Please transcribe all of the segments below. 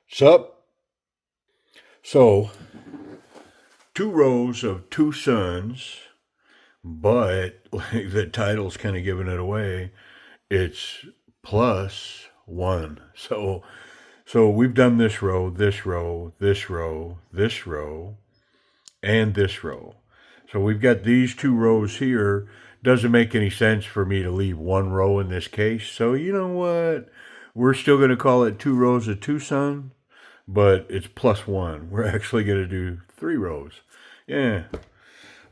Sup? So, 2 rows of 2 sons, but like the title's kind of giving it away. It's +1. So we've done this row, this row, this row, this row, and this row. So we've got these 2 rows here. Doesn't make any sense for me to leave 1 row in this case. So you know what? We're still going to call it 2 rows of Tucson, but it's +1. We're actually going to do 3 rows. Yeah.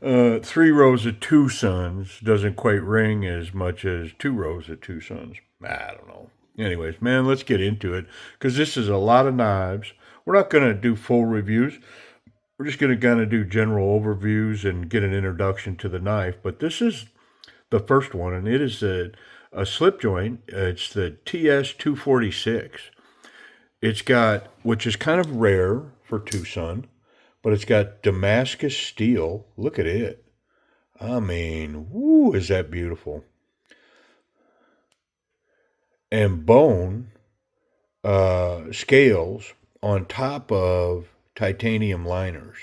3 rows of Tusons doesn't quite ring as much as 2 rows of Tusons. I don't know. Anyways, man, let's get into it because this is a lot of knives. We're not going to do full reviews. We're just going to kind of do general overviews and get an introduction to the knife. But this is the first one, and it is a slip joint. It's the TS246. It's got, which is kind of rare for Tucson, but it's got Damascus steel. Look at it. I mean, woo, is that beautiful. And bone scales on top of titanium liners.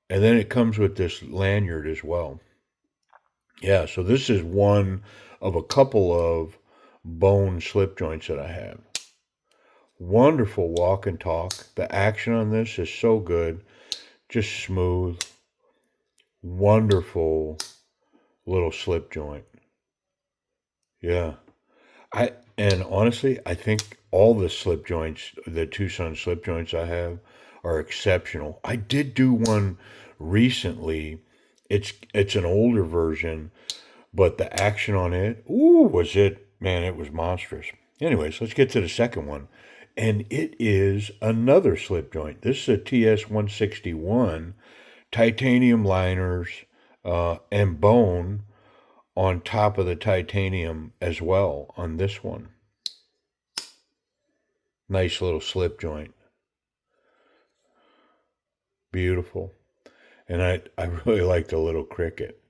And then it comes with this lanyard as well. Yeah, so this is one of a couple of bone slip joints that I have. Wonderful walk and talk. The action on this is so good. Just smooth. Wonderful little slip joint. Yeah. And honestly, I think all the slip joints, the Tucson slip joints I have, are exceptional. I did do one recently. It's an older version, but the action on it, ooh, was it, man, it was monstrous. Anyways, let's get to the second one. And it is another slip joint. This is a TS161, titanium liners and bone on top of the titanium as well on this one. Nice little slip joint. Beautiful. And I really like the little cricket.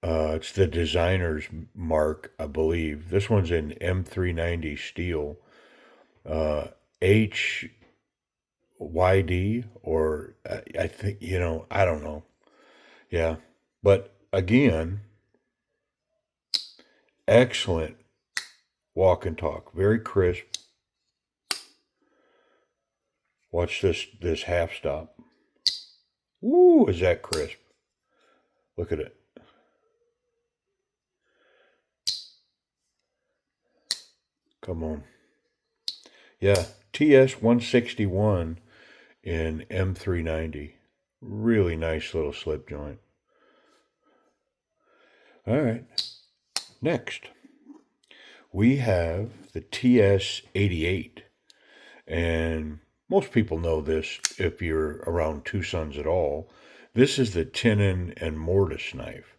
It's the designer's mark, I believe. This one's in M390 steel. HYD, or I think, I don't know. Yeah. But again, excellent walk and talk. Very crisp. Watch this half stop. Woo, is that crisp? Look at it. Come on. Yeah, TS161 in M390. Really nice little slip joint. All right. Next, we have the TS88. And most people know this if you're around Tucson's at all. This is the tenon and mortise knife.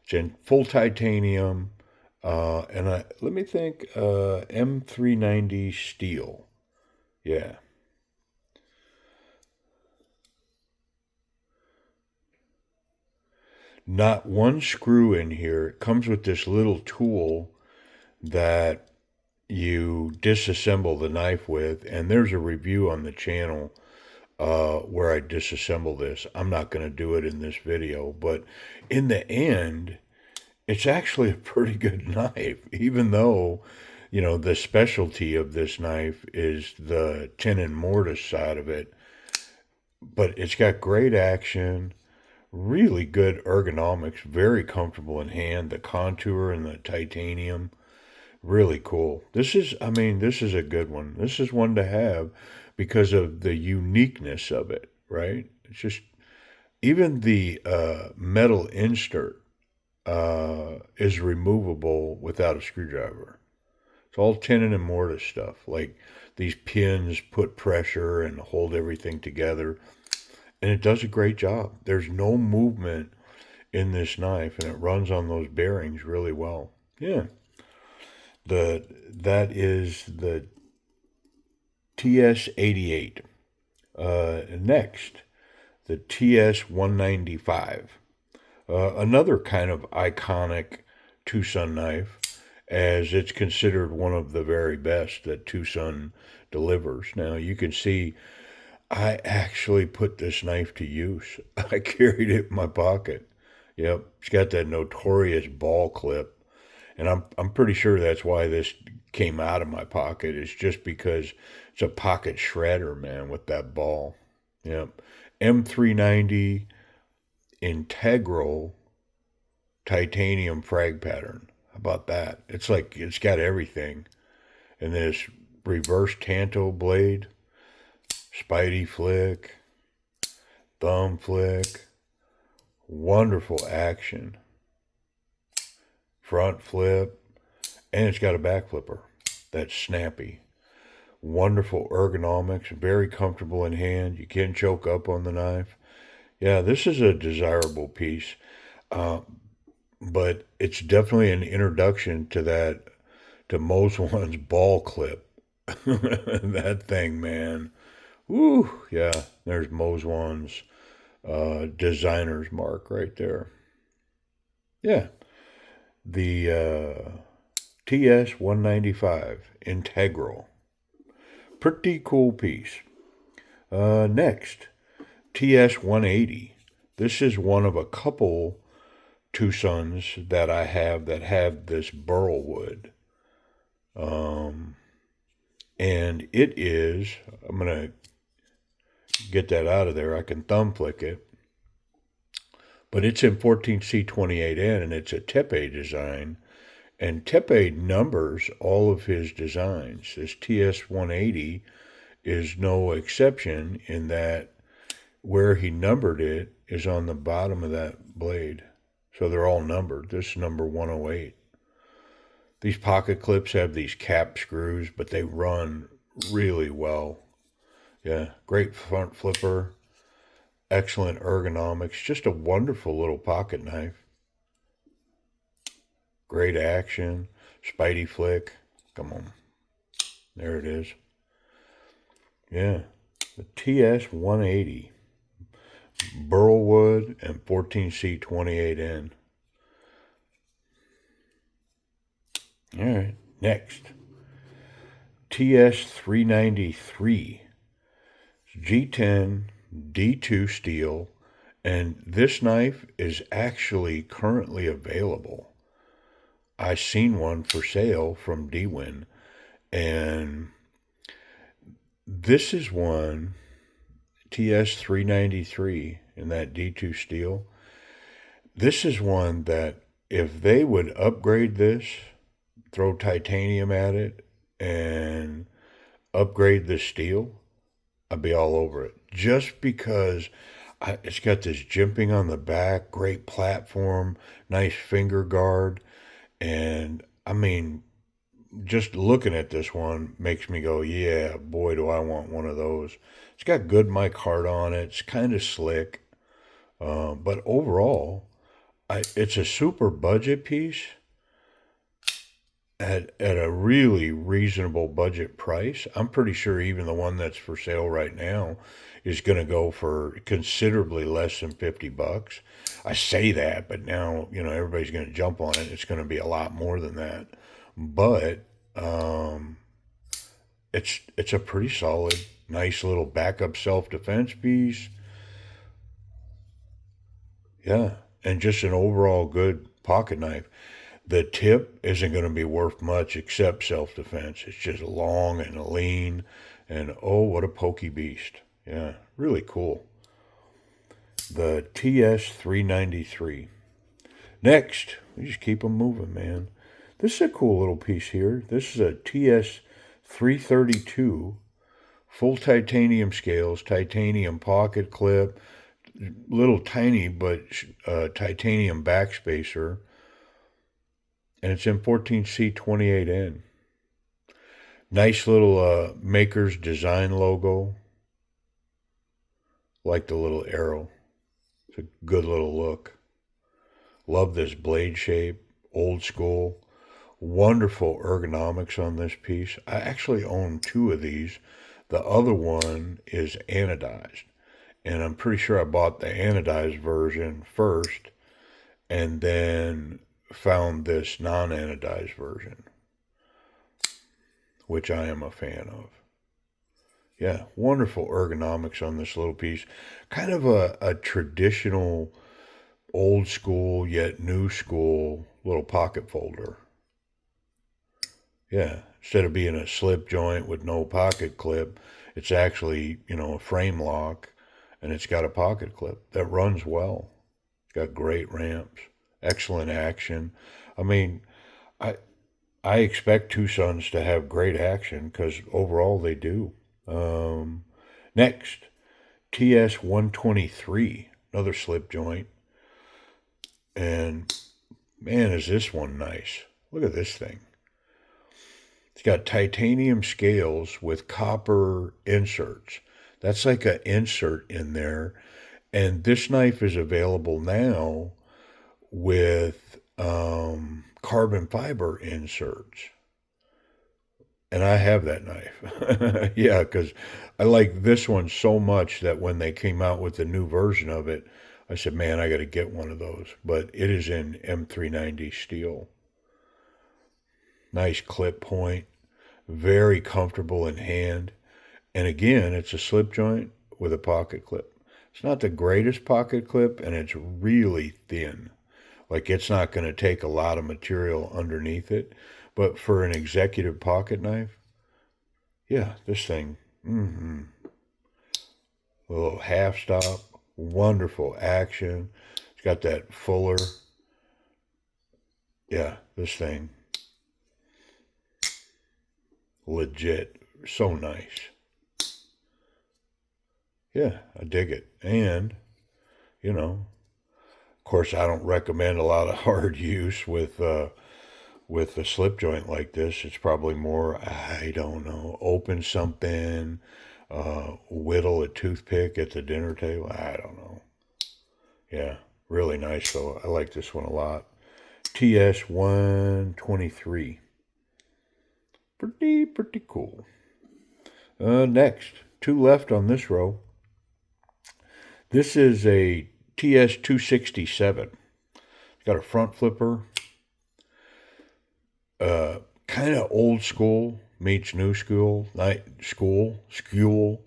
It's in full titanium, and let me think, M390 steel. Yeah. Not one screw in here. It comes with this little tool that you disassemble the knife with, and there's a review on the channel where I disassemble this. I'm not going to do it in this video, but in the end, it's actually a pretty good knife, even though, the specialty of this knife is the tenon mortise side of it. But it's got great action, really good ergonomics, very comfortable in hand, the contour and the titanium. Really cool. This is a good one. This is one to have because of the uniqueness of it, right? It's just, even the metal insert is removable without a screwdriver. It's all tenon and mortise stuff. Like, these pins put pressure and hold everything together. And it does a great job. There's no movement in this knife, and it runs on those bearings really well. Yeah. That is the TS88. Next, the TS-195. Another kind of iconic Tucson knife, as it's considered one of the very best that Tucson delivers. Now, you can see I actually put this knife to use. I carried it in my pocket. Yep, it's got that notorious ball clip, and I'm pretty sure that's why this came out of my pocket. It's just because it's a pocket shredder, man, with that ball. Yep, M390 integral titanium frag pattern. How about that? It's like it's got everything. And this reverse tanto blade, spidey flick, thumb flick, wonderful action, front flip, and it's got a back flipper that's snappy. Wonderful ergonomics, very comfortable in hand. You can't choke up on the knife. Yeah, this is a desirable piece, but it's definitely an introduction to Mo's ball clip. That thing, man. Woo, yeah, there's Mo's designer's mark right there. Yeah, the TS-195 Integral. Pretty cool piece. Next, TS-180. This is one of a couple TWOSUNS that I have that have this Burlwood. And it is, I'm going to get that out of there. I can thumb flick it. But it's in 14C28N, and it's a Tepe design. And Tepe numbers all of his designs. This TS-180 is no exception in that where he numbered it is on the bottom of that blade. So they're all numbered. This is number 108. These pocket clips have these cap screws, but they run really well. Yeah, great front flipper, excellent ergonomics, just a wonderful little pocket knife. Great action, spidey flick. Come on. There it is. Yeah, the TS-180. Burlwood and 14C28N. All right, next. TS-393. G10 D2 steel, and this knife is actually currently available. I seen one for sale from D-Win, and this is one, TS-393 in that D2 steel. This is one that if they would upgrade this, throw titanium at it, and upgrade the steel, I'd be all over it. Just because it's got this jimping on the back, great platform, nice finger guard, and I mean, just looking at this one makes me go, yeah, boy, do I want one of those. It's got good micarta on it. It's kind of slick. But overall, it's a super budget piece at a really reasonable budget price. I'm pretty sure even the one that's for sale right now is going to go for considerably less than $50. I say that, but now, everybody's going to jump on it. It's going to be a lot more than that. But it's a pretty solid, nice little backup self-defense piece. Yeah, and just an overall good pocket knife. The tip isn't going to be worth much except self-defense. It's just long and lean, and oh, what a pokey beast. Yeah, really cool. The TS-393. Next, we just keep them moving, man. This is a cool little piece here. This is a TS-332, full titanium scales, titanium pocket clip, little tiny but titanium backspacer, and it's in 14C28N. Nice little Maker's Design logo. Like the little arrow. It's a good little look. Love this blade shape. Old school. Wonderful ergonomics on this piece. I actually own two of these. The other one is anodized. and I'm pretty sure I bought the anodized version first and then found this non-anodized version, which I am a fan of. Yeah, wonderful ergonomics on this little piece. Kind of a traditional, old school, yet new school little pocket folder. Yeah, instead of being a slip joint with no pocket clip, it's actually, a frame lock, and it's got a pocket clip that runs well. It's got great ramps, excellent action. I mean, I I expect TWOSUNS to have great action because overall they do. Um, Next, TS 123, another slip joint, and man, is this one nice! Look at this thing. It's got titanium scales with copper inserts. That's like an insert in there. And this knife is available now with carbon fiber inserts. And I have that knife. Yeah, because I like this one so much that when they came out with the new version of it, I said, man, I got to get one of those. But it is in M390 steel. Nice clip point, very comfortable in hand. And again, it's a slip joint with a pocket clip. It's not the greatest pocket clip, and it's really thin. Like it's not going to take a lot of material underneath it. But for an executive pocket knife, yeah, this thing, a little half stop, wonderful action. It's got that fuller. Yeah, this thing, legit, so nice. Yeah, I dig it. And, of course, I don't recommend a lot of hard use with a slip joint like this. It's probably more, I don't know, open something, whittle a toothpick at the dinner table. I don't know. Yeah, really nice though. I like this one a lot. TS 123. Pretty cool. Next, two left on this row. This is a TS 267. It's got a front flipper. Kind of old school meets new school. School.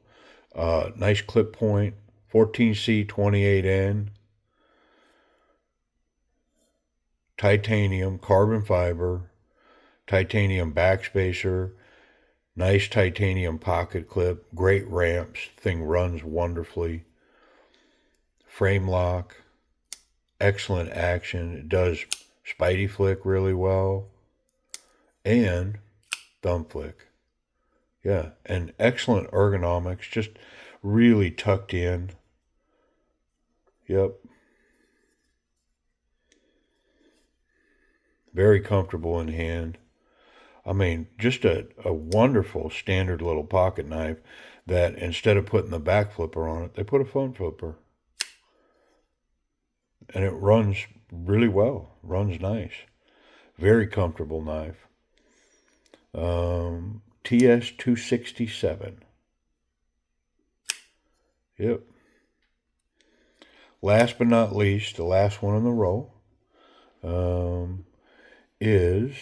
Nice clip point. 14C28N. Titanium, carbon fiber, titanium backspacer, nice titanium pocket clip, great ramps, thing runs wonderfully. Frame lock, excellent action. It does spidey flick really well. And thumb flick. Yeah, and excellent ergonomics, just really tucked in. Yep. Very comfortable in hand. I mean, just a wonderful standard little pocket knife that instead of putting the back flipper on it, they put a front flipper. And it runs really well, runs nice. Very comfortable knife. TS 267. Yep. Last but not least, the last one in the row is,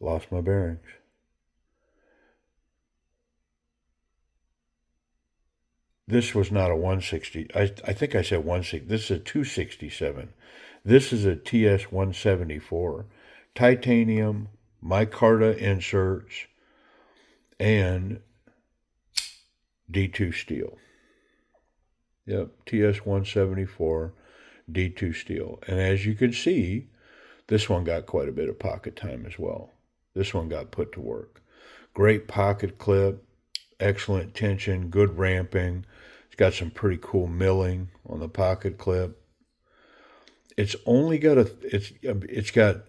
lost my bearings. This was not a 160. I think I said 160. This is a 267. This is a TS 174. Titanium, micarta inserts, and D2 steel. Yep, TS 174, D2 steel. And as you can see, this one got quite a bit of pocket time as well. This one got put to work. Great pocket clip, excellent tension, good ramping. It's got some pretty cool milling on the pocket clip. It's only got it's got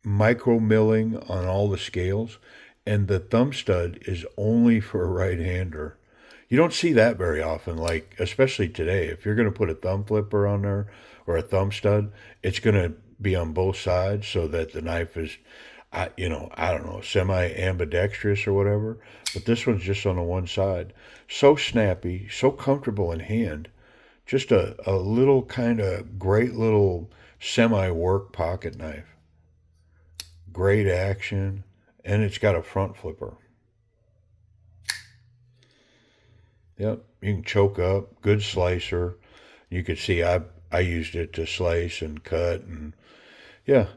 micro milling on all the scales, and the thumb stud is only for a right-hander. You don't see that very often, like especially today. If you're going to put a thumb flipper on there or a thumb stud, it's going to be on both sides so that the knife is, I don't know, semi-ambidextrous or whatever, but this one's just on the one side. So snappy, so comfortable in hand. Just a little kind of great little semi-work pocket knife. Great action, and it's got a front flipper. Yep, you can choke up, good slicer. You could see I used it to slice and cut, and yeah,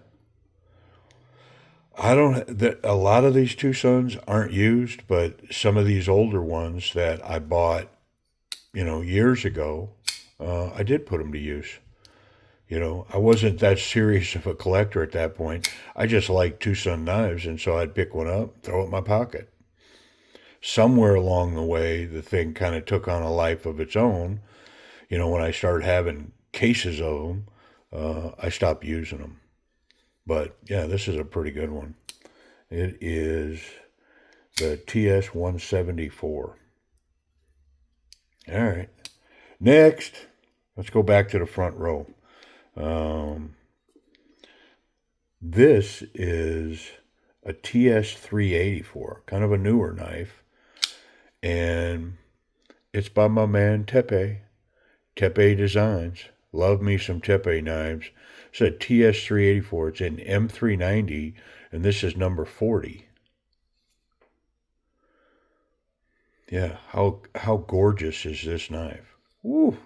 I don't. A lot of these Tusons aren't used, but some of these older ones that I bought, years ago, I did put them to use. I wasn't that serious of a collector at that point. I just liked Tucson knives, and so I'd pick one up, throw it in my pocket. Somewhere along the way, the thing kind of took on a life of its own. When I started having cases of them, I stopped using them. But yeah, this is a pretty good one. It is the TS 174. All right. Next, let's go back to the front row. This is a TS 384, kind of a newer knife. And it's by my man Tepe. Tepe Designs. Love me some Tepe knives. It's a TS 384. It's an M390, and this is number 40. Yeah, how gorgeous is this knife? Woo!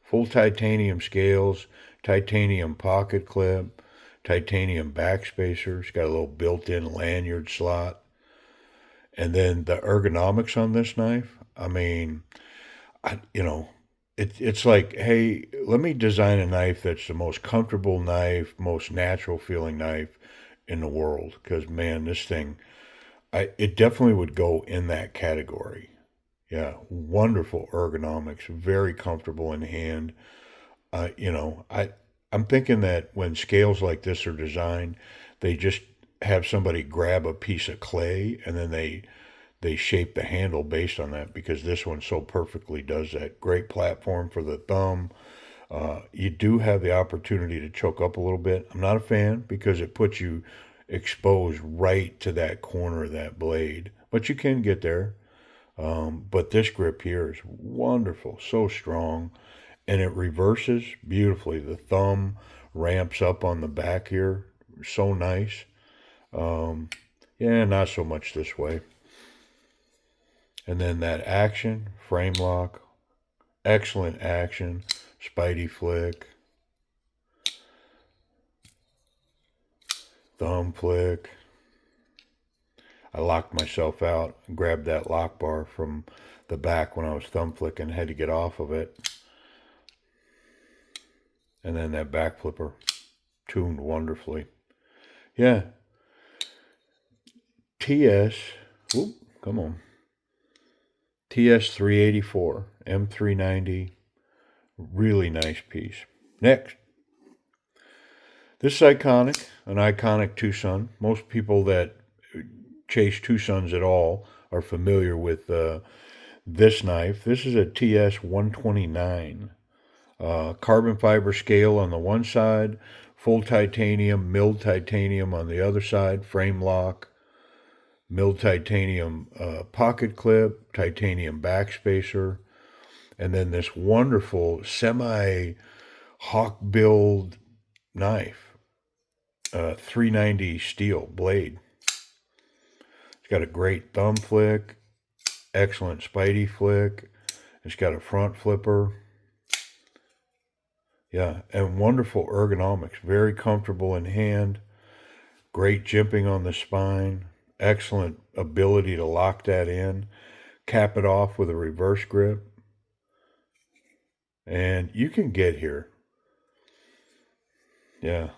Full titanium scales, titanium pocket clip, titanium backspacer. It's got a little built-in lanyard slot. And then the ergonomics on this knife, I mean, it's like, hey, let me design a knife that's the most comfortable knife, most natural feeling knife in the world. Because man, this thing, it definitely would go in that category. Yeah, wonderful ergonomics, very comfortable in hand. I'm thinking that when scales like this are designed, they just have somebody grab a piece of clay and then they shape the handle based on that because this one so perfectly does that. Great platform for the thumb. You do have the opportunity to choke up a little bit. I'm not a fan because it puts you exposed right to that corner of that blade, but you can get there. But this grip here is wonderful, so strong, and it reverses beautifully. The thumb ramps up on the back here, so nice. Um, yeah, not so much this way. And then that action, frame lock, excellent action, Spidey flick, thumb flick. I locked myself out and grabbed that lock bar from the back when I was thumb flicking, had to get off of it. And then that back flipper tuned wonderfully. Yeah. TS, whoop, come on. TS 384, M390, really nice piece. Next. This is iconic, an iconic Tucson. Most people that chase Tusons at all are familiar with this knife. This is a TS 129. Carbon fiber scale on the one side, full titanium, milled titanium on the other side, frame lock, milled titanium pocket clip, titanium backspacer, and then this wonderful semi Hawkbill knife, 390 steel blade. It's got a great thumb flick, excellent Spidey flick. It's got a front flipper. Yeah, and wonderful ergonomics. Very comfortable in hand. Great jimping on the spine. Excellent ability to lock that in. Cap it off with a reverse grip. And you can get here. Yeah.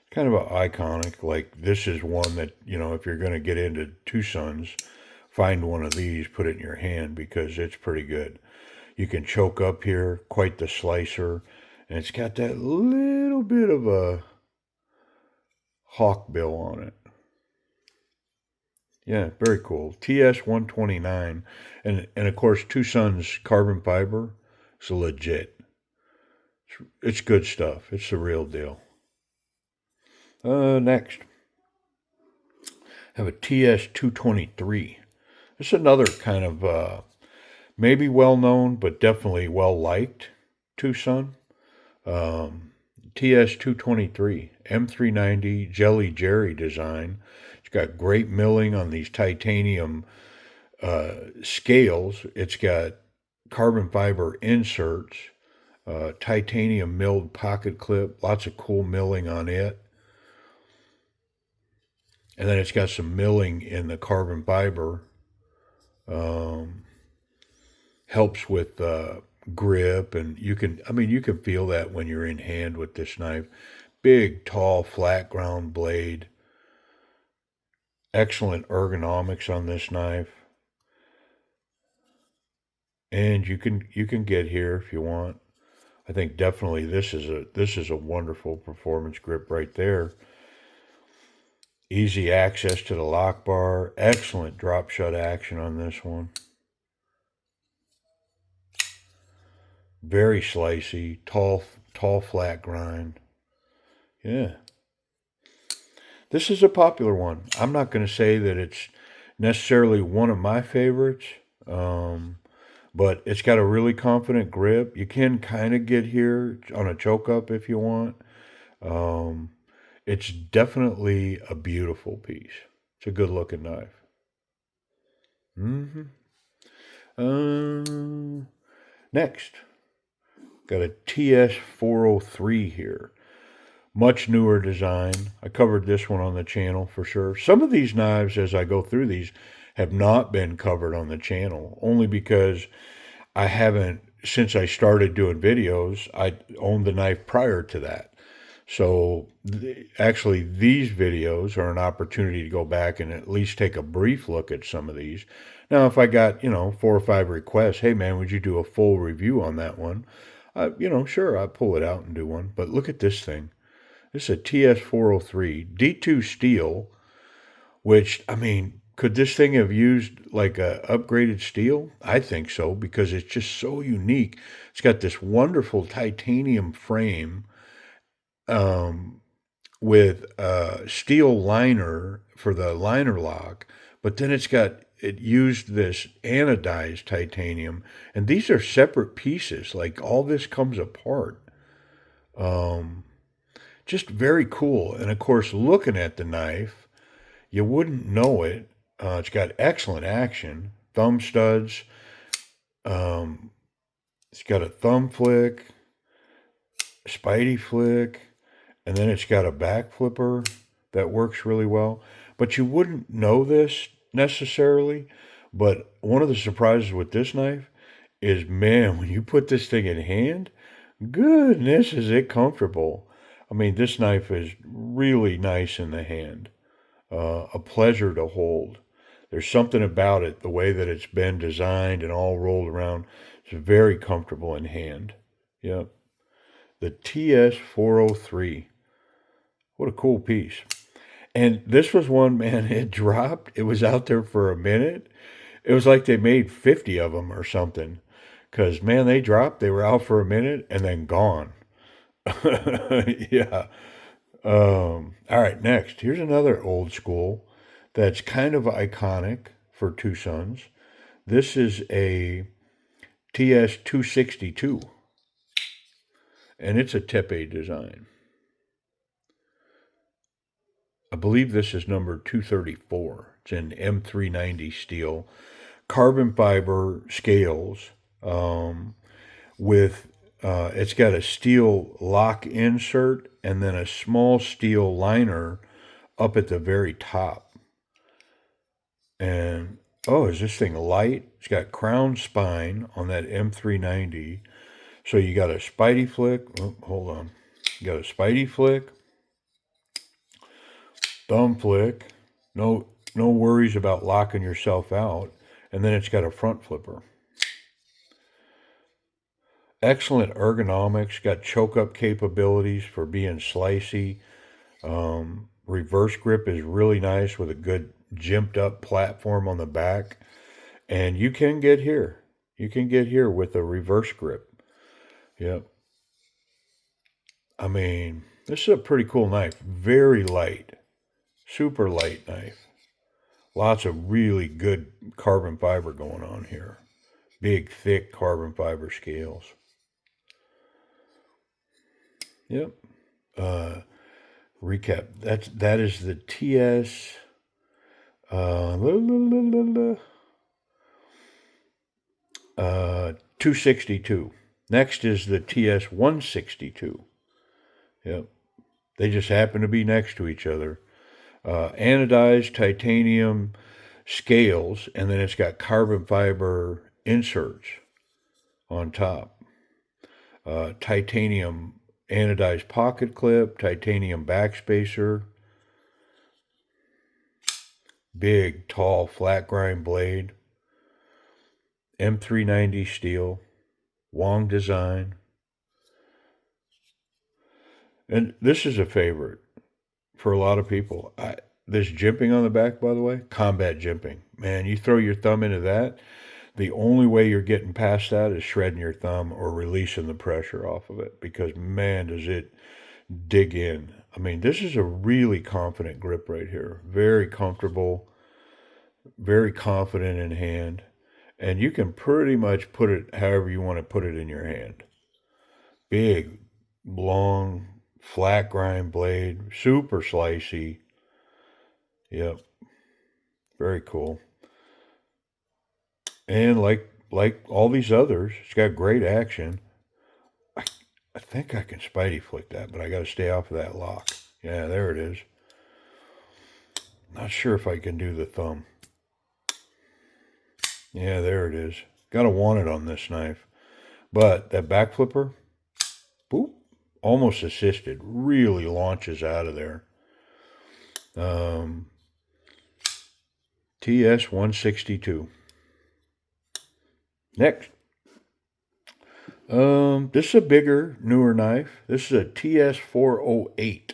Kind of iconic. Like this is one that, if you're going to get into Tusons, find one of these, put it in your hand because it's pretty good. You can choke up here, quite the slicer, and it's got that little bit of a Hawkbill on it. Yeah, very cool. TS 129, and of course TWOSUNS carbon fiber. It's legit. It's good stuff. It's the real deal. Next. Have a TS223. This is another kind of maybe well known, but definitely well liked Tucson. TS223 M390 Jelly Jerry design. It's got great milling on these titanium scales. It's got carbon fiber inserts, titanium milled pocket clip, lots of cool milling on it. And then it's got some milling in the carbon fiber. Um, Helps with grip, and you can feel that when you're in hand with this knife. Big, tall, flat ground blade. Excellent ergonomics on this knife. And you can get here if you want. I think definitely this is a wonderful performance grip right there. Easy access to the lock bar. Excellent drop shut action on this one. Very slicey, tall flat grind. Yeah. This is a popular one. I'm not going to say that it's necessarily one of my favorites, but it's got a really confident grip. You can kind of get here on a choke up if you want. Um, it's definitely a beautiful piece. It's a good looking knife. hmm Next, got a TS403 here. Much newer design. I covered this one on the channel for sure. Some of these knives, as I go through these, have not been covered on the channel, only because I haven't, since I started doing videos, I owned the knife prior to that. So actually, these videos are an opportunity to go back and at least take a brief look at some of these. Now, if I got, 4 or 5 requests, hey man, would you do a full review on that one? Sure, I'll pull it out and do one. But look at this thing. This is a TS403 D2 steel, which, could this thing have used like a upgraded steel? I think so, because it's just so unique. It's got this wonderful titanium frame, um, with a steel liner for the liner lock, but then it used this anodized titanium, and these are separate pieces. Like all this comes apart. Um, just very cool. And of course, looking at the knife, you wouldn't know it. It's got excellent action, thumb studs. Um, it's got a thumb flick, spidey flick, and then it's got a back flipper that works really well. But you wouldn't know this necessarily. But one of the surprises with this knife is, man, when you put this thing in hand, goodness, is it comfortable. This knife is really nice in the hand. A pleasure to hold. There's something about it, the way that it's been designed and all rolled around. It's very comfortable in hand. Yep. The TS403. What a cool piece. And this was one, man, it dropped. It was out there for a minute. It was like they made 50 of them or something. Because, man, they dropped. They were out for a minute and then gone. Yeah. All right, next. Here's another old school that's kind of iconic for Tusons. This is a TS262, and it's a Tepe design. I believe this is number 234. It's in M390 steel, carbon fiber scales, with it's got a steel lock insert and then a small steel liner up at the very top. And oh, is this thing light? It's got crown spine on that M390. So you got a spidey flick. Oh, hold on. You got a spidey flick, thumb flick. No worries about locking yourself out. And then it's got a front flipper. Excellent ergonomics. Got choke up capabilities for being slicey. Reverse grip is really nice with a good jimped up platform on the back. And you can get here. You can get here with a reverse grip. Yep. This is a pretty cool knife. Very light. Super light knife. Lots of really good carbon fiber going on here. Big, thick carbon fiber scales. Yep. Recap. That is the TS. La, la, la, la, la. 262. Next is the TS 162. Yep. They just happen to be next to each other. Anodized titanium scales, and then it's got carbon fiber inserts on top. Titanium anodized pocket clip, titanium backspacer, big, tall, flat grind blade, M390 steel, Wong design. And this is a favorite for a lot of people. This jimping on the back, by the way, combat jimping. Man, you throw your thumb into that, the only way you're getting past that is shredding your thumb or releasing the pressure off of it, because man, does it dig in. I mean, this is a really confident grip right here. Very comfortable, very confident in hand. And you can pretty much put it however you want to put it in your hand. Big, long, flat grind blade, super slicey. Yep. Very cool. And like all these others, it's got great action. I think I can Spidey flick that, but I got to stay off of that lock. Yeah, there it is. Not sure if I can do the thumb. Yeah, there it is. Got to want it on this knife. But that back flipper, boop, almost assisted. Really launches out of there. TS 162. Next. This is a bigger, newer knife. This is a TS 408.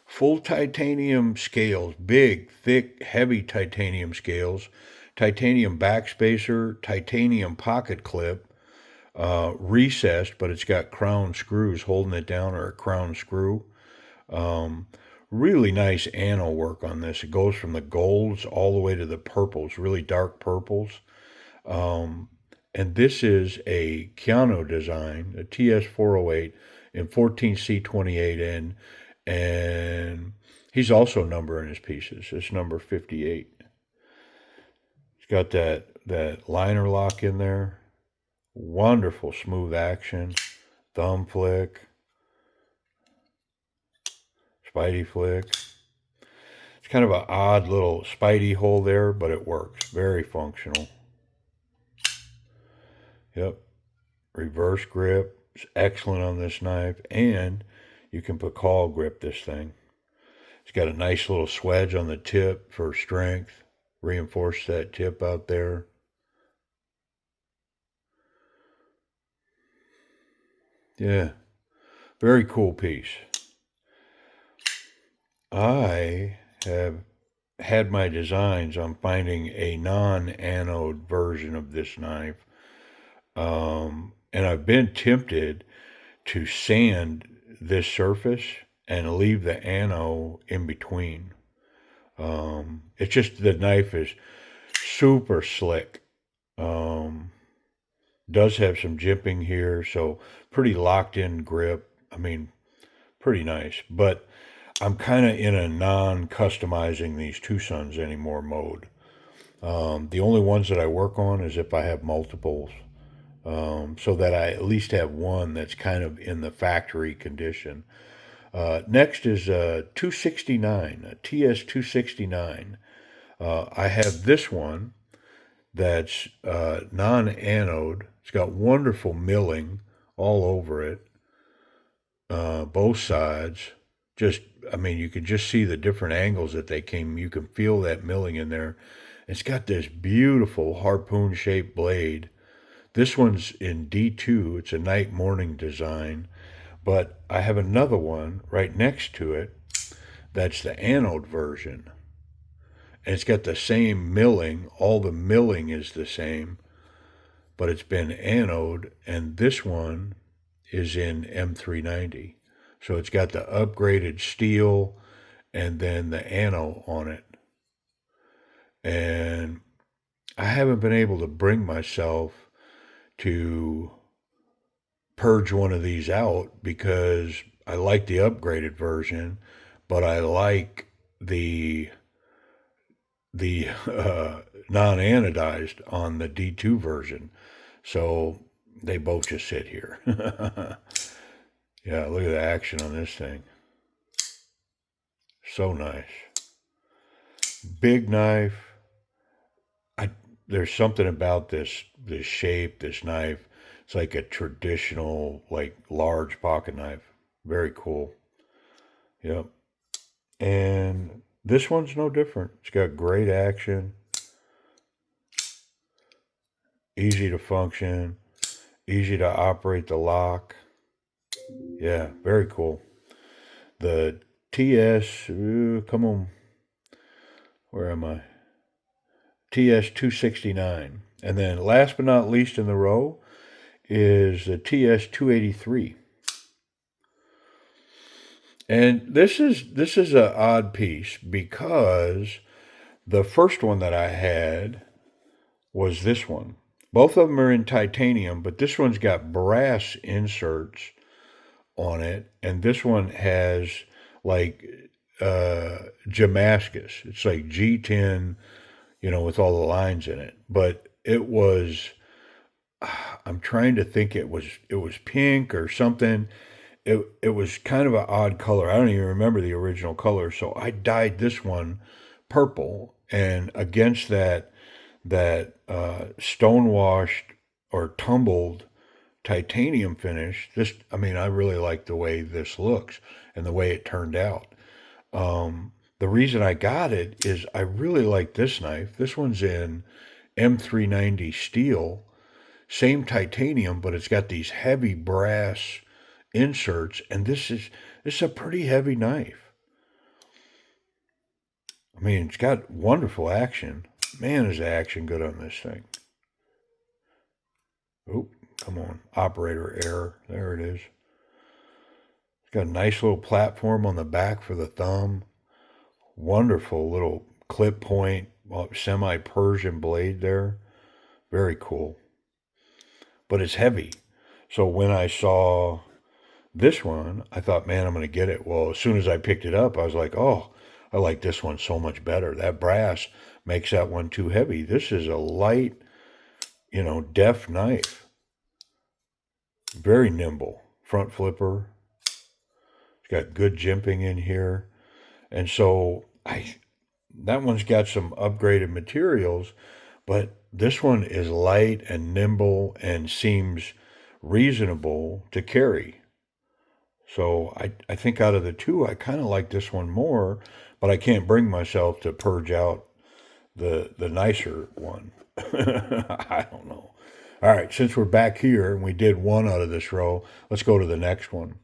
Full titanium scales, big, thick, heavy titanium scales, titanium backspacer, titanium pocket clip, recessed, but it's got crown screws holding it down, or a crown screw. Really nice anno work on this. It goes from the golds all the way to the purples, really dark purples. And this is a Keanu design, a TS408 in 14C28N, and he's also numbering his pieces. It's number 58. It's got that liner lock in there. Wonderful smooth action. Thumb flick. Spidey flick. It's kind of an odd little Spidey hole there, but it works. Very functional. Yep. Reverse grip. It's excellent on this knife. And you can put call grip this thing. It's got a nice little swedge on the tip for strength. Reinforce that tip out there. Yeah. Very cool piece. I have had my designs on finding a non-anode version of this knife. And I've been tempted to sand this surface and leave the ano in between. It's just the knife is super slick. Does have some jimping here, so pretty locked in grip. I mean, pretty nice. But I'm kind of in a non-customizing these Tusons anymore mode. The only ones that I work on is if I have multiples. So that I at least have one that's kind of in the factory condition. Next is a 269, a TS 269. I have this one that's non-anode. It's got wonderful milling all over it, both sides. Just, I mean, you can just see the different angles that they came. You can feel that milling in there. It's got this beautiful harpoon-shaped blade. This one's in D2. It's a night morning design. But I have another one right next to it that's the anode version. And it's got the same milling. All the milling is the same, but it's been anode. And this one is in M390. So it's got the upgraded steel and then the ano on it. And I haven't been able to bring myself to purge one of these out because I like the upgraded version, but I like the non-anodized on the D2 version. So they both just sit here. Yeah, look at the action on this thing. So nice. Big knife. I There's something about this shape, this knife. It's like a traditional, like large pocket knife. Very cool. Yep. And this one's no different. It's got great action, easy to function, easy to operate the lock. Yeah, very cool. The TS, come on, where am I? TS 269. And then last but not least in the row is the TS 283. And this is an odd piece because the first one that I had was this one. Both of them are in titanium, but this one's got brass inserts on it, and this one has like Damascus. It's like G10, with all the lines in it. But it was, I'm trying to think, it was pink or something. It was kind of an odd color. I don't even remember the original color, so I dyed this one purple, and against that stone washed or tumbled titanium finish. I mean, I really like the way this looks and the way it turned out. The reason I got it is I really like this knife. This one's in M390 steel, same titanium, but it's got these heavy brass inserts, and this is a pretty heavy knife. I mean, it's got wonderful action. Man, is the action good on this thing. Oh, come on. Operator error. There it is. It's got a nice little platform on the back for the thumb. Wonderful little clip point, semi-Persian blade there. Very cool. But it's heavy. So when I saw this one, I thought, man, I'm going to get it. Well, as soon as I picked it up, I was like, oh, I like this one so much better. That brass makes that one too heavy. This is a light, deft knife. Very nimble. Front flipper. It's got good jimping in here. And so that one's got some upgraded materials, but this one is light and nimble and seems reasonable to carry. So I think out of the two, I kind of like this one more, but I can't bring myself to purge out the nicer one. I don't know. All right, since we're back here and we did one out of this row, let's go to the next one.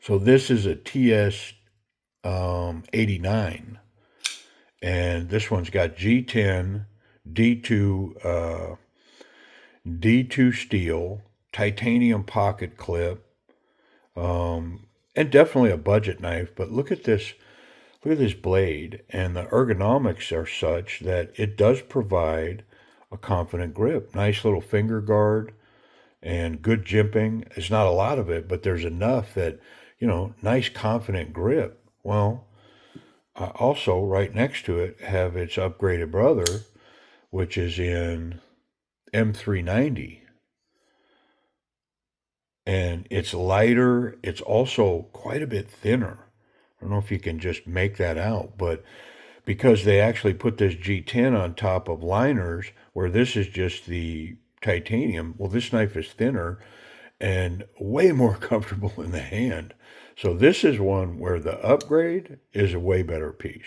So this is a TS 89, and this one's got G10, D2 steel, titanium pocket clip, and definitely a budget knife. But look at this blade, and the ergonomics are such that it does provide a confident grip. Nice little finger guard and good jimping. It's not a lot of it, but there's enough that, nice confident grip. Well, also right next to it have its upgraded brother, which is in M390. And it's lighter. It's also quite a bit thinner. I don't know if you can just make that out, but because they actually put this G10 on top of liners, where this is just the titanium, well, this knife is thinner and way more comfortable in the hand. So this is one where the upgrade is a way better piece.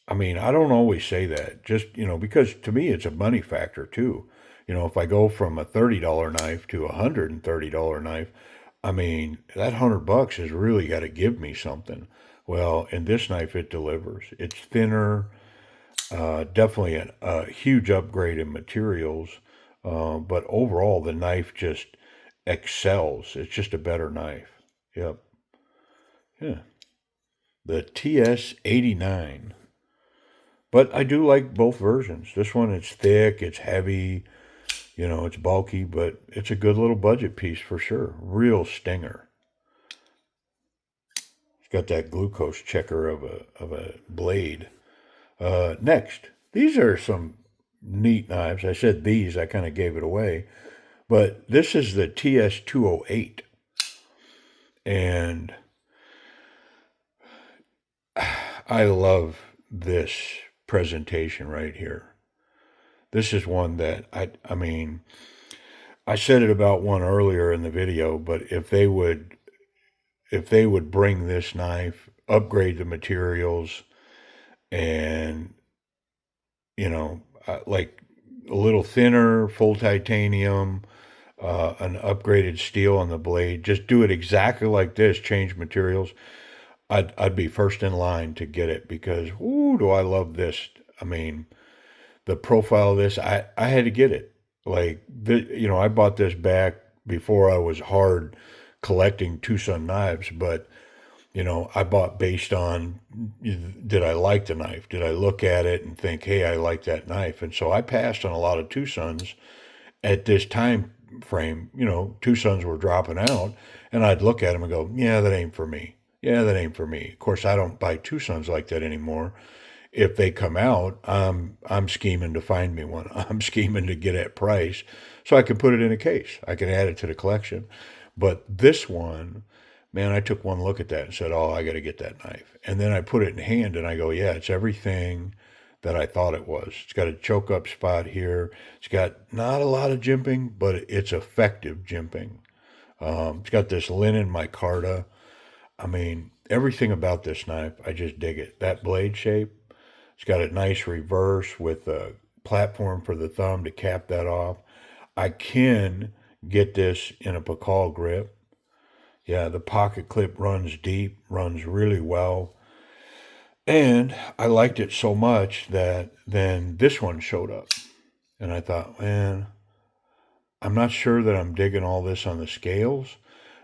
I mean, I don't always say that, just, because to me it's a money factor too. If I go from a $30 knife to a $130 knife, I mean, that $100 has really got to give me something. Well, in this knife, it delivers. It's thinner, definitely a huge upgrade in materials, but overall, the knife just excels. It's just a better knife. Yep. Yeah. the TS89. But I do like both versions. This one, it's thick, it's heavy, it's bulky, but it's a good little budget piece for sure. Real stinger. It's got that glucose checker of a blade. Next, these are some neat knives. I said these, I kind of gave it away. But this is the TS208. And I love this presentation right here. This is one that I mean, I said it about one earlier in the video, but if they would bring this knife, upgrade the materials, and like a little thinner, full titanium, an upgraded steel on the blade, just do it exactly like this, change materials, I'd be first in line to get it because, ooh, do I love this. I mean, the profile of this, I had to get it. Like, I bought this back before I was hard collecting Tucson knives, but, I bought based on, did I like the knife? Did I look at it and think, hey, I like that knife? And so I passed on a lot of Tucsons at this time frame. Tucsons were dropping out, and I'd look at them and go, yeah, that ain't for me. Yeah, that ain't for me. Of course, I don't buy Tucsons like that anymore. If they come out, I'm scheming to find me one. I'm scheming to get at price so I can put it in a case. I can add it to the collection. But this one, man, I took one look at that and said, oh, I got to get that knife. And then I put it in hand and I go, yeah, it's everything that I thought it was. It's got a choke up spot here. It's got not a lot of jimping, but it's effective jimping. It's got this linen micarta. I mean, everything about this knife, I just dig it. That blade shape, it's got a nice reverse with a platform for the thumb to cap that off. I can get this in a Pakal grip. Yeah, the pocket clip runs deep, runs really well. And I liked it so much that then this one showed up. And I thought, man, I'm not sure that I'm digging all this on the scales.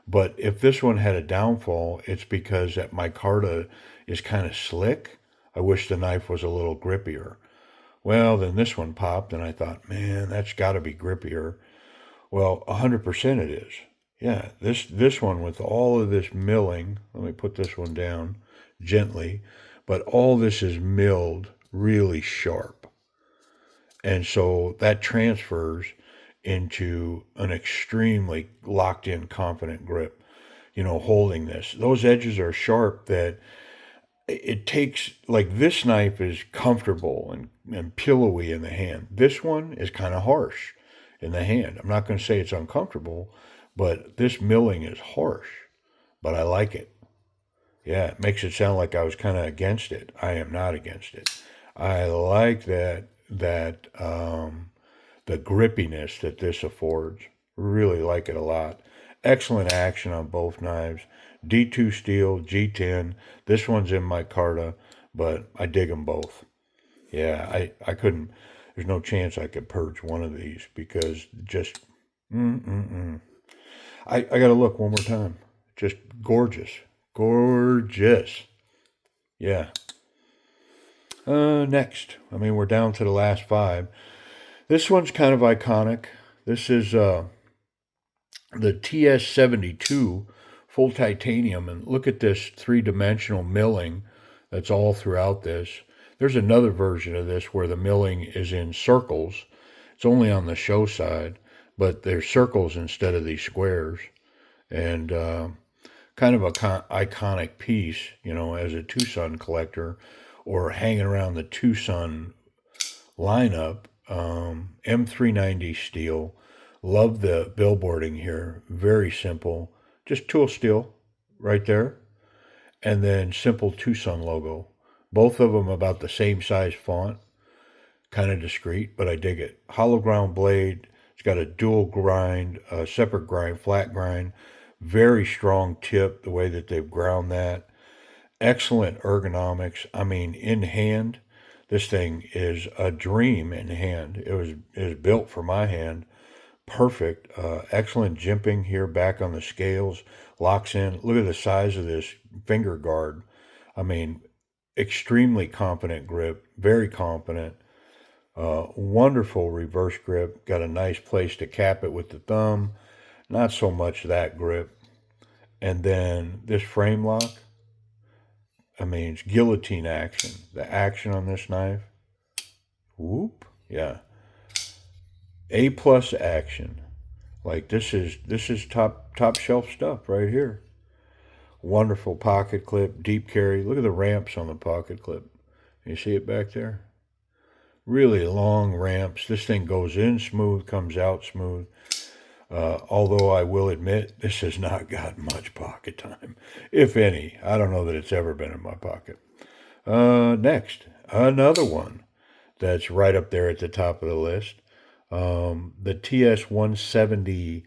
But if this one had a downfall, it's because that micarta is kind of slick. I wish the knife was a little grippier. Well, then this one popped, and I thought, man, that's got to be grippier. Well, 100% it is. Yeah, this one with all of this milling, let me put this one down gently, but all this is milled really sharp. And so that transfers into an extremely locked in, confident grip, holding this. Those edges are sharp that it takes, like this knife is comfortable and pillowy in the hand. This one is kind of harsh in the hand. I'm not going to say it's uncomfortable, but this milling is harsh, but I like it. Yeah, it makes it sound like I was kind of against it. I am not against it. I like the grippiness that this affords. Really like it a lot. Excellent action on both knives. D2 steel, G10. This one's in micarta, but I dig them both. Yeah, I couldn't, there's no chance I could purge one of these because just, I got to look one more time. Just gorgeous. Gorgeous. Yeah. Next. I mean, we're down to the last five. This one's kind of iconic. This is the TS72 full titanium. And look at this three-dimensional milling that's all throughout this. There's another version of this where the milling is in circles. It's only on the show side, but there's circles instead of these squares. And kind of a iconic piece, as a Tucson collector or hanging around the Tucson lineup. M390 steel. Love the billboarding here. Very simple. Just tool steel right there. And then simple Tucson logo. Both of them about the same size font. Kind of discreet, but I dig it. Hollow ground blade. It's got a dual grind, a separate grind, flat grind. Very strong tip, the way that they've ground that. Excellent ergonomics. I mean, in hand, this thing is a dream in hand. It was built for my hand. Perfect. Excellent jimping here back on the scales. Locks in. Look at the size of this finger guard. I mean, extremely confident grip, very confident. Wonderful reverse grip. Got a nice place to cap it with the thumb. Not so much that grip. And then this frame lock, I mean, it's guillotine action. The action on this knife, whoop, yeah. A plus action. Like this is top shelf stuff right here. Wonderful pocket clip, deep carry. Look at the ramps on the pocket clip. You see it back there? Really long ramps. This thing goes in smooth, comes out smooth. Although I will admit, this has not got much pocket time, if any. I don't know that it's ever been in my pocket. Next, another one that's right up there at the top of the list. The TS 170,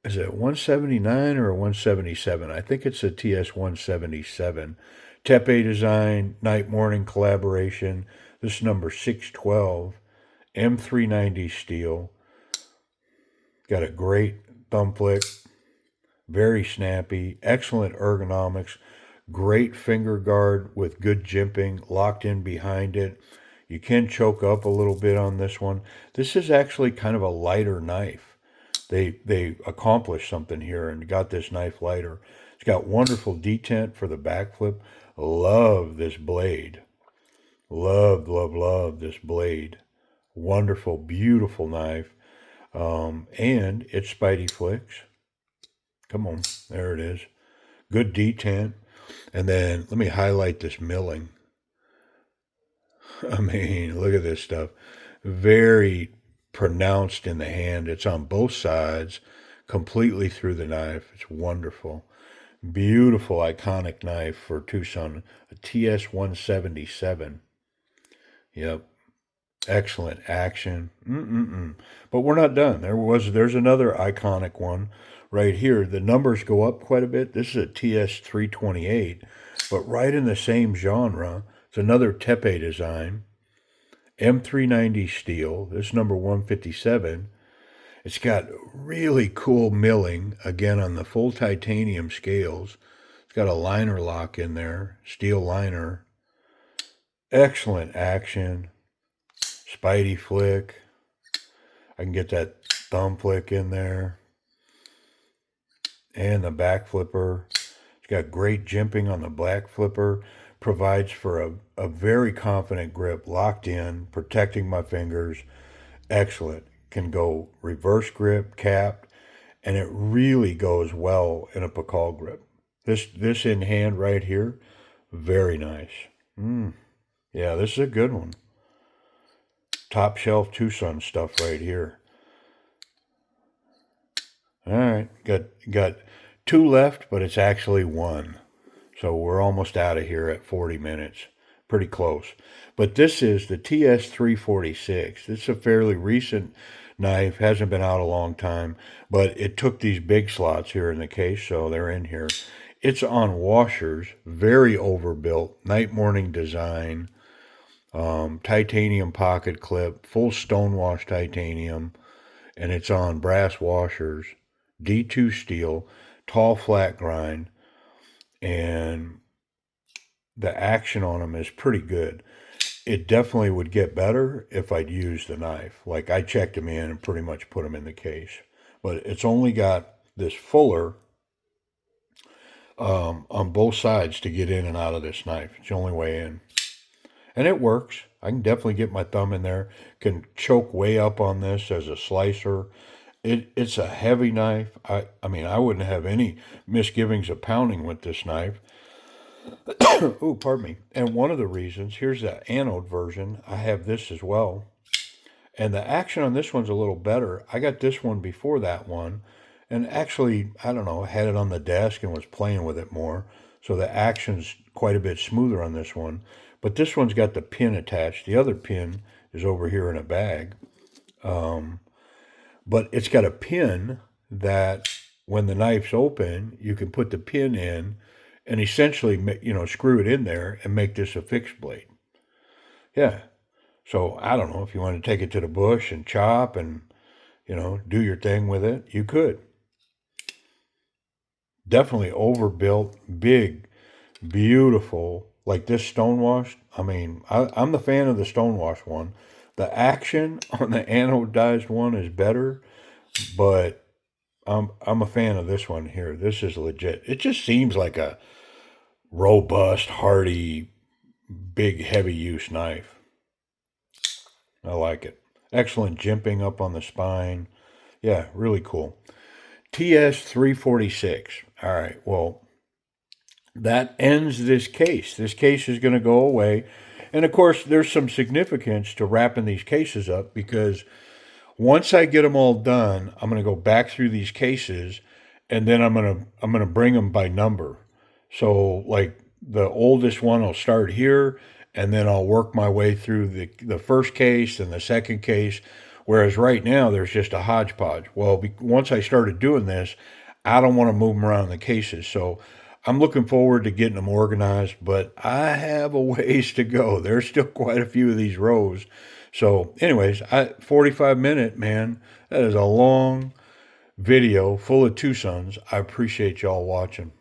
is it 179 or 177? I think it's a TS 177. Tepe design, night morning collaboration. This is number 612. M390 steel. Got a great thumb flick. Very snappy. Excellent ergonomics. Great finger guard with good jimping. Locked in behind it. You can choke up a little bit on this one. This is actually kind of a lighter knife. They accomplished something here and got this knife lighter. It's got wonderful detent for the back flip. Love this blade. Love this blade. Wonderful, beautiful knife. And it's Spidey flicks. Come on, there it is. Good detent. And then let me highlight this milling. I mean, look at this stuff. Very pronounced in the hand. It's on both sides, completely through the knife. It's wonderful. Beautiful, iconic knife for Tucson, a TS 177. Yep. Excellent action. But we're not done. There's another iconic one right here. The numbers go up quite a bit. This is a TS 328, but right in the same genre. It's another Tepe design. M390 steel. This is number 157. It's got really cool milling, again on the full titanium scales. It's got a liner lock in there, steel liner. Excellent action. Spidey flick. I can get that thumb flick in there. And the back flipper. It's got great jimping on the back flipper. Provides for a very confident grip, locked in, protecting my fingers. Excellent. Can go reverse grip, capped, and it really goes well in a Pakal grip. This in hand right here, very nice. Yeah, this is a good one. Top shelf Tucson stuff right here. All right, got two left, but it's actually one. So we're almost out of here at 40 minutes. Pretty close. But this is the TS 346. It's a fairly recent knife. Hasn't been out a long time. But it took these big slots here in the case, so they're in here. It's on washers. Very overbuilt. Night morning design. Titanium pocket clip. Full stonewash titanium. And it's on brass washers. D2 steel. Tall flat grind. And the action on them is pretty good. It definitely would get better if I'd used the knife. Like I checked them in and pretty much put them in the case. But it's only got this fuller on both sides to get in and out of this knife. It's the only way in. And it works. I can definitely get my thumb in there. Can choke way up on this as a slicer. It's a heavy knife. I mean, I wouldn't have any misgivings of pounding with this knife. Oh, pardon me. And one of the reasons, here's the anode version. I have this as well. And the action on this one's a little better. I got this one before that one. And actually, I don't know, had it on the desk and was playing with it more. So the action's quite a bit smoother on this one. But this one's got the pin attached. The other pin is over here in a bag. But it's got a pin that when the knife's open, you can put the pin in and essentially, screw it in there and make this a fixed blade. Yeah. So I don't know if you want to take it to the bush and chop and, do your thing with it. You could. Definitely overbuilt, big, Beautiful. Like this stonewashed. I mean, I'm the fan of the stonewashed one. The action on the anodized one is better, but I'm a fan of this one here. This is legit. It just seems like a robust, hardy, big, heavy use knife. I like it. Excellent jimping up on the spine. Yeah, really cool. TS 346. All right, well, that ends this case. This case is going to go away. And of course, there's some significance to wrapping these cases up because once I get them all done, I'm going to go back through these cases and then I'm going to bring them by number. So like the oldest one will start here and then I'll work my way through the first case and the second case. Whereas right now there's just a hodgepodge. Well, once I started doing this, I don't want to move them around the cases. So I'm looking forward to getting them organized, but I have a ways to go. There's still quite a few of these rows. So, anyways, 45-minute, man. That is a long video full of Tusons. I appreciate y'all watching.